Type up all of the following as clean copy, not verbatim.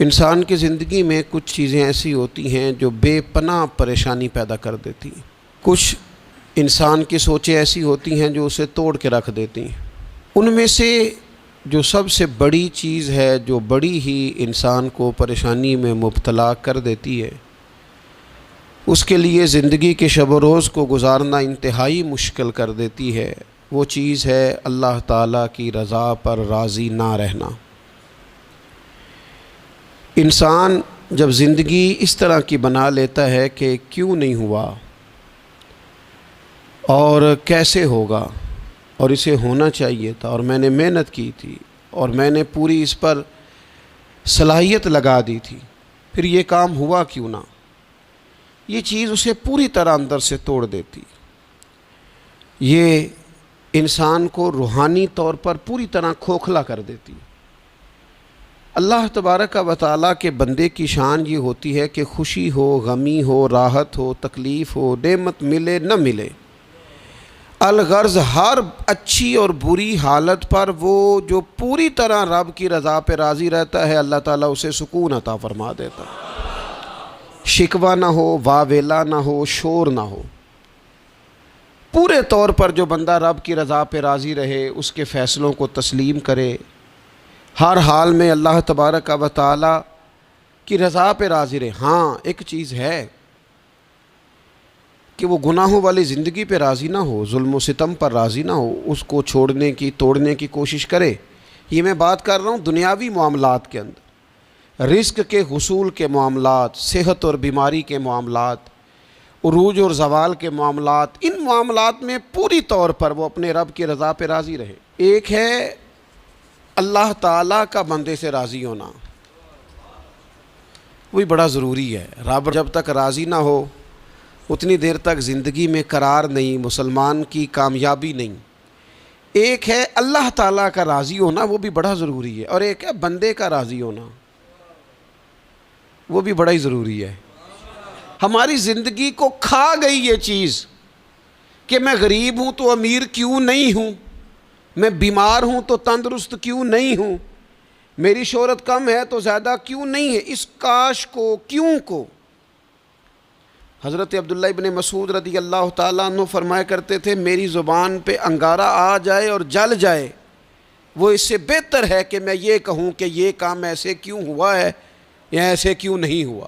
انسان کی زندگی میں کچھ چیزیں ایسی ہوتی ہیں جو بے پناہ پریشانی پیدا کر دیتی ہیں۔ کچھ انسان کی سوچیں ایسی ہوتی ہیں جو اسے توڑ کے رکھ دیتی ہیں۔ ان میں سے جو سب سے بڑی چیز ہے، جو بڑی ہی انسان کو پریشانی میں مبتلا کر دیتی ہے، اس کے لیے زندگی کے شب و روز کو گزارنا انتہائی مشکل کر دیتی ہے، وہ چیز ہے اللہ تعالیٰ کی رضا پر راضی نہ رہنا۔ انسان جب زندگی اس طرح کی بنا لیتا ہے کہ کیوں نہیں ہوا اور کیسے ہوگا اور اسے ہونا چاہیے تھا اور میں نے محنت کی تھی اور میں نے پوری اس پر صلاحیت لگا دی تھی، پھر یہ کام ہوا کیوں نہ، یہ چیز اسے پوری طرح اندر سے توڑ دیتی۔ یہ انسان کو روحانی طور پر پوری طرح کھوکھلا کر دیتی۔ اللہ تبارک و تعالیٰ کے بندے کی شان یہ ہوتی ہے کہ خوشی ہو، غمی ہو، راحت ہو، تکلیف ہو، نعمت ملے نہ ملے، الغرض ہر اچھی اور بری حالت پر وہ جو پوری طرح رب کی رضا پہ راضی رہتا ہے، اللہ تعالیٰ اسے سکون عطا فرما دیتا ہے۔ شکوہ نہ ہو، واویلا نہ ہو، شور نہ ہو، پورے طور پر جو بندہ رب کی رضا پہ راضی رہے، اس کے فیصلوں کو تسلیم کرے، ہر حال میں اللہ تبارک و تعالیٰ کی رضا پہ راضی رہے۔ ہاں ایک چیز ہے کہ وہ گناہوں والی زندگی پہ راضی نہ ہو، ظلم و ستم پر راضی نہ ہو، اس کو چھوڑنے کی، توڑنے کی کوشش کرے۔ یہ میں بات کر رہا ہوں دنیاوی معاملات کے اندر، رزق کے حصول کے معاملات، صحت اور بیماری کے معاملات، عروج اور زوال کے معاملات، ان معاملات میں پوری طور پر وہ اپنے رب کی رضا پہ راضی رہے۔ ایک ہے اللہ تعالیٰ کا بندے سے راضی ہونا، وہی بڑا ضروری ہے۔ رب جب تک راضی نہ ہو اتنی دیر تک زندگی میں قرار نہیں، مسلمان کی کامیابی نہیں۔ ایک ہے اللہ تعالیٰ کا راضی ہونا، وہ بھی بڑا ضروری ہے، اور ایک ہے بندے کا راضی ہونا، وہ بھی بڑا ہی ضروری ہے۔ ہماری زندگی کو کھا گئی یہ چیز کہ میں غریب ہوں تو امیر کیوں نہیں ہوں، میں بیمار ہوں تو تندرست کیوں نہیں ہوں، میری شہرت کم ہے تو زیادہ کیوں نہیں ہے، اس کاش کو، کیوں کو۔ حضرت عبداللہ ابن مسعود رضی اللہ تعالیٰ عنہ فرمایا کرتے تھے، میری زبان پہ انگارہ آ جائے اور جل جائے، وہ اس سے بہتر ہے کہ میں یہ کہوں کہ یہ کام ایسے کیوں ہوا ہے یا ایسے کیوں نہیں ہوا۔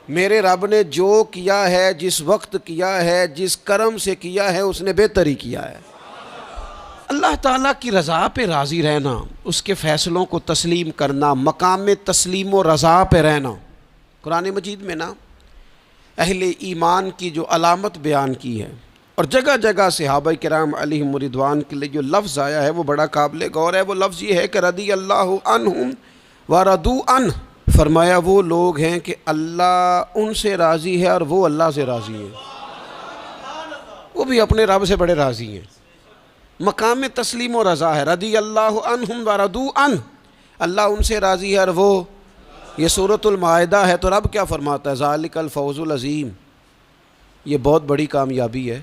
میرے رب نے جو کیا ہے، جس وقت کیا ہے، جس کرم سے کیا ہے، اس نے بہتر ہی کیا ہے۔ اللہ تعالیٰ کی رضا پہ راضی رہنا، اس کے فیصلوں کو تسلیم کرنا، مقام تسلیم و رضا پہ رہنا۔ قرآن مجید میں نا اہل ایمان کی جو علامت بیان کی ہے، اور جگہ جگہ صحابہ کرام علیہم رضوان کے لیے جو لفظ آیا ہے وہ بڑا قابل غور ہے۔ وہ لفظ یہ ہے کہ رضی اللہ عنہم ورضوا عنہ، فرمایا وہ لوگ ہیں کہ اللہ ان سے راضی ہے اور وہ اللہ سے راضی ہیں، وہ بھی اپنے رب سے بڑے راضی ہیں۔ مقام تسلیم و رضا ہے، رضی اللہ عنہم ورضوا عنہ، اللہ ان سے راضی ہے اور وہ، یہ سورۃ المائدہ ہے۔ تو رب کیا فرماتا ہے؟ ذالک الفوز العظیم، یہ بہت بڑی کامیابی ہے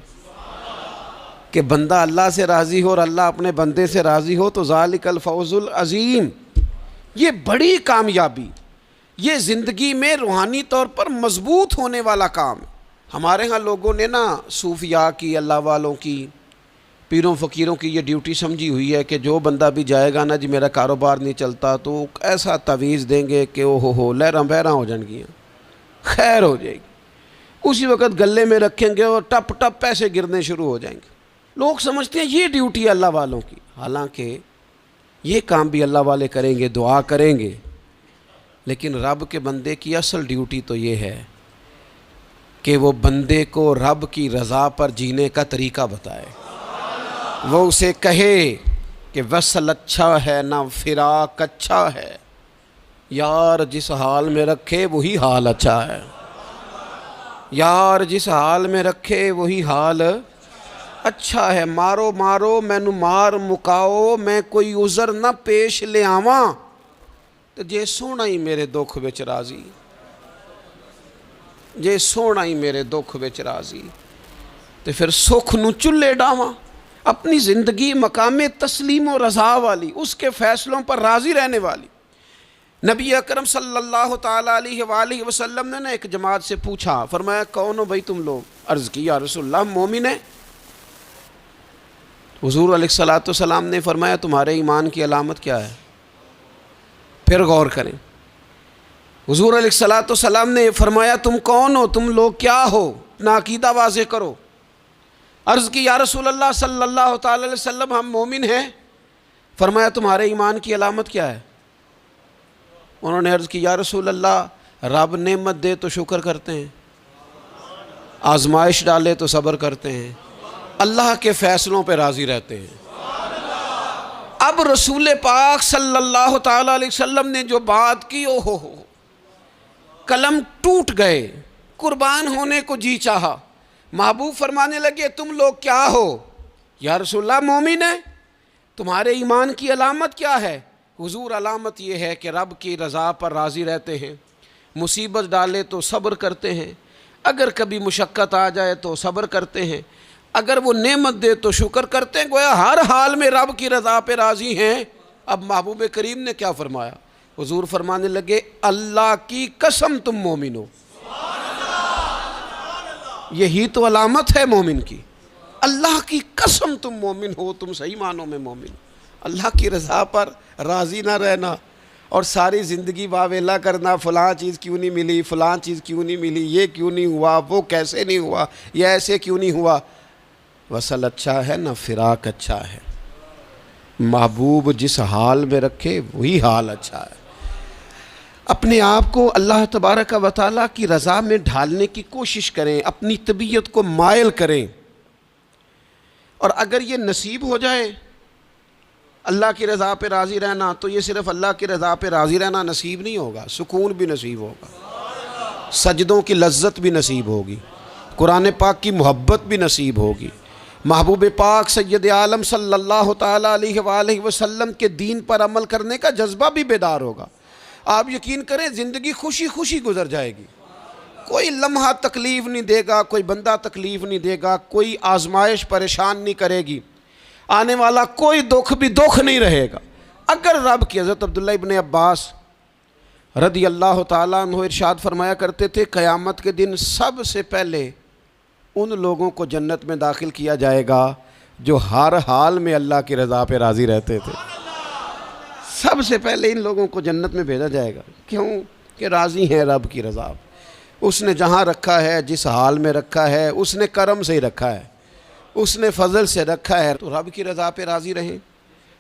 کہ بندہ اللہ سے راضی ہو اور اللہ اپنے بندے سے راضی ہو، تو ذالک الفوز العظیم، یہ بڑی کامیابی، یہ زندگی میں روحانی طور پر مضبوط ہونے والا کام ہے۔ ہمارے ہاں لوگوں نے نا صوفیاء کی، اللہ والوں کی، پیروں فقیروں کی یہ ڈیوٹی سمجھی ہوئی ہے کہ جو بندہ بھی جائے گا نا، جی میرا کاروبار نہیں چلتا، تو ایسا تعویذ دیں گے کہ او ہو لہراں بہراں ہو جان گیاں، خیر ہو جائے گی، اسی وقت گلے میں رکھیں گے اور ٹپ ٹپ پیسے گرنے شروع ہو جائیں گے۔ لوگ سمجھتے ہیں یہ ڈیوٹی ہے اللہ والوں کی، حالانکہ یہ کام بھی اللہ والے کریں گے، دعا کریں گے، لیکن رب کے بندے کی اصل ڈیوٹی تو یہ ہے کہ وہ بندے کو رب کی رضا پر جینے کا طریقہ بتائے۔ وہ اسے کہے کہ وصل اچھا ہے نہ فراق اچھا ہے، یار جس حال میں رکھے وہی حال اچھا ہے، یار جس حال میں رکھے وہی حال اچھا ہے۔ مارو مارو مینو مار مکاؤ، میں کوئی عذر نہ پیش لے آواں، تو جے سونا ہی میرے دکھ وچ راضی، جے سونا ہی میرے دکھ وچ راضی، تو پھر سکھ نو چلے ڈاواں۔ اپنی زندگی مقام تسلیم و رضا والی، اس کے فیصلوں پر راضی رہنے والی، نبی اکرم صلی اللہ تعالیٰ علیہ وآلہ وسلم نے ایک جماعت سے پوچھا، فرمایا کون ہو بھائی تم لوگ؟ عرض کی یا رسول اللہ مومن ہے۔ حضور علیہ الصلوۃ والسلام نے فرمایا تمہارے ایمان کی علامت کیا ہے؟ پھر غور کریں، حضور علیہ الصلوۃ والسلام نے فرمایا تم کون ہو، تم لوگ کیا ہو، اپنا عقیدہ واضح کرو۔ عرض کی یا رسول اللہ صلی اللہ تعالی علیہ وسلم ہم مومن ہیں۔ فرمایا تمہارے ایمان کی علامت کیا ہے؟ انہوں نے عرض کی یا رسول اللہ رب نعمت دے تو شکر کرتے ہیں، آزمائش ڈالے تو صبر کرتے ہیں، اللہ کے فیصلوں پہ راضی رہتے ہیں۔ اب رسول پاک صلی اللہ تعالی علیہ وسلم نے جو بات کی ہو قلم ٹوٹ گئے، قربان ہونے کو جی چاہا۔ محبوب فرمانے لگے تم لوگ کیا ہو؟ یا رسول اللہ مومن ہے۔ تمہارے ایمان کی علامت کیا ہے؟ حضور علامت یہ ہے کہ رب کی رضا پر راضی رہتے ہیں، مصیبت ڈالے تو صبر کرتے ہیں، اگر کبھی مشقت آ جائے تو صبر کرتے ہیں، اگر وہ نعمت دے تو شکر کرتے ہیں، گویا ہر حال میں رب کی رضا پہ راضی ہیں۔ اب محبوب کریم نے کیا فرمایا؟ حضور فرمانے لگے اللہ کی قسم تم مومن ہو۔ یہی تو علامت ہے مومن کی، اللہ کی قسم تم مومن ہو، تم صحیح معنوں میں مومن ہو۔ اللہ کی رضا پر راضی نہ رہنا اور ساری زندگی واویلا کرنا، فلاں چیز کیوں نہیں ملی، فلاں چیز کیوں نہیں ملی، یہ کیوں نہیں ہوا، وہ کیسے نہیں ہوا، یہ ایسے کیوں نہیں ہوا۔ وصل اچھا ہے نہ فراق اچھا ہے، محبوب جس حال میں رکھے وہی حال اچھا ہے۔ اپنے آپ کو اللہ تبارک و تعالیٰ کی رضا میں ڈھالنے کی کوشش کریں، اپنی طبیعت کو مائل کریں، اور اگر یہ نصیب ہو جائے اللہ کی رضا پہ راضی رہنا، تو یہ صرف اللہ کی رضا پہ راضی رہنا نصیب نہیں ہوگا، سکون بھی نصیب ہوگا، سجدوں کی لذت بھی نصیب ہوگی، قرآن پاک کی محبت بھی نصیب ہوگی، محبوب پاک سید عالم صلی اللہ تعالیٰ علیہ وآلہ وسلم کے دین پر عمل کرنے کا جذبہ بھی بیدار ہوگا۔ آپ یقین کریں زندگی خوشی خوشی گزر جائے گی، کوئی لمحہ تکلیف نہیں دے گا، کوئی بندہ تکلیف نہیں دے گا، کوئی آزمائش پریشان نہیں کرے گی، آنے والا کوئی دکھ بھی دکھ نہیں رہے گا۔ اگر رب کی حضرت عبداللہ ابن عباس رضی اللہ تعالیٰ عنہ ارشاد فرمایا کرتے تھے قیامت کے دن سب سے پہلے ان لوگوں کو جنت میں داخل کیا جائے گا جو ہر حال میں اللہ کی رضا پہ راضی رہتے تھے۔ سب سے پہلے ان لوگوں کو جنت میں بھیجا جائے گا، کیوں کہ راضی ہیں رب کی رضا پہ۔ اس نے جہاں رکھا ہے، جس حال میں رکھا ہے، اس نے کرم سے ہی رکھا ہے، اس نے فضل سے رکھا ہے، تو رب کی رضا پہ راضی رہیں،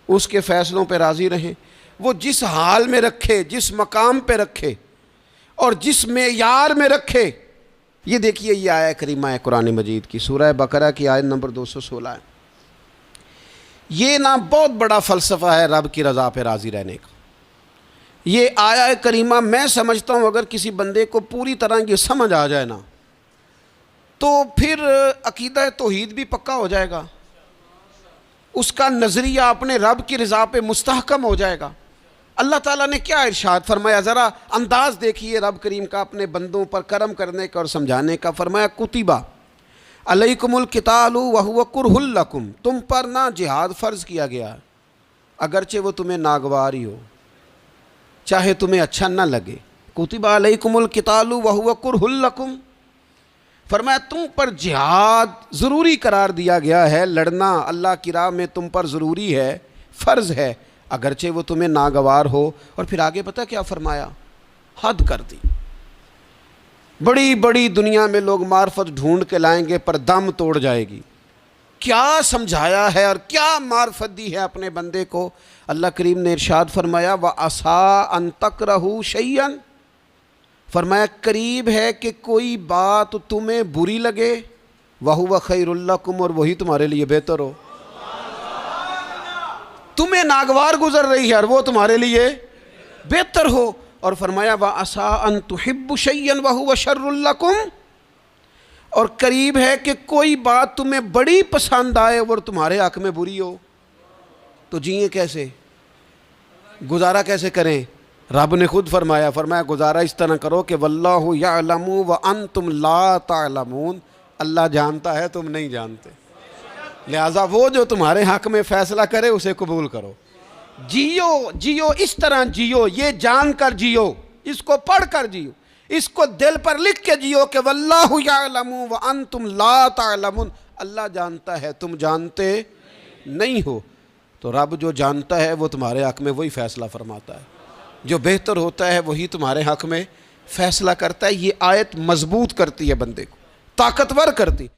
اس کے فیصلوں پہ راضی رہیں۔ وہ جس حال میں رکھے، جس مقام پہ رکھے اور جس معیار میں رکھے۔ یہ دیکھیے یہ آیت کریمہ ہے قرآن مجید کی، سورہ بقرہ کی آیت نمبر 216 ہے۔ یہ نا بہت بڑا فلسفہ ہے رب کی رضا پہ راضی رہنے کا۔ یہ آیت کریمہ میں سمجھتا ہوں اگر کسی بندے کو پوری طرح یہ سمجھ آ جائے نا، تو پھر عقیدہ توحید بھی پکا ہو جائے گا، اس کا نظریہ اپنے رب کی رضا پہ مستحکم ہو جائے گا۔ اللہ تعالیٰ نے کیا ارشاد فرمایا، ذرا انداز دیکھیے رب کریم کا اپنے بندوں پر کرم کرنے کا اور سمجھانے کا۔ فرمایا کتبہ علیکم القتال وہو کرہ لکم، تم پر نہ جہاد فرض کیا گیا اگرچہ وہ تمہیں ناگواری ہو، چاہے تمہیں اچھا نہ لگے۔ کتبہ علیکم القتال وہو کرہ لکم، فرمایا تم پر جہاد ضروری قرار دیا گیا ہے، لڑنا اللہ کی راہ میں تم پر ضروری ہے، فرض ہے، اگرچہ وہ تمہیں ناگوار ہو۔ اور پھر آگے پتہ کیا فرمایا؟ حد کر دی۔ بڑی بڑی دنیا میں لوگ معرفت ڈھونڈ کے لائیں گے پر دم توڑ جائے گی۔ کیا سمجھایا ہے اور کیا معرفت دی ہے اپنے بندے کو۔ اللہ کریم نے ارشاد فرمایا وَعَسَىٰ أَن تَكْرَهُوا شَيْئًا، فرمایا قریب ہے کہ کوئی بات تمہیں بری لگے، وَهُوَ خَيْرٌ لَكُمْ، اور وہی تمہارے لیے بہتر ہو۔ تمہیں ناگوار گزر رہی ہے اور وہ تمہارے لیے بہتر ہو۔ اور فرمایا وَعَسَىٰ أَن تُحِبُّوا شَيْئًا وَهُوَ شَرٌّ لَكُمْ، اور قریب ہے کہ کوئی بات تمہیں بڑی پسند آئے اور تمہارے حق میں بری ہو۔ تو جئیں کیسے، گزارا کیسے کریں؟ رب نے خود فرمایا گزارا اس طرح کرو کہ واللہ یعلم وانتم لا تعلمون، اللہ جانتا ہے تم نہیں جانتے، لہٰذا وہ جو تمہارے حق میں فیصلہ کرے اسے قبول کرو، جیو جیو اس طرح جیو، یہ جان کر جیو، اس کو پڑھ کر جیو، اس کو دل پر لکھ کے جیو کہ واللہ یعلم وانتم لا تعلمون، اللہ جانتا ہے تم جانتے نہیں ہو۔ تو رب جو جانتا ہے وہ تمہارے حق میں وہی فیصلہ فرماتا ہے، جو بہتر ہوتا ہے وہی تمہارے حق میں فیصلہ کرتا ہے۔ یہ آیت مضبوط کرتی ہے بندے کو، طاقتور کرتی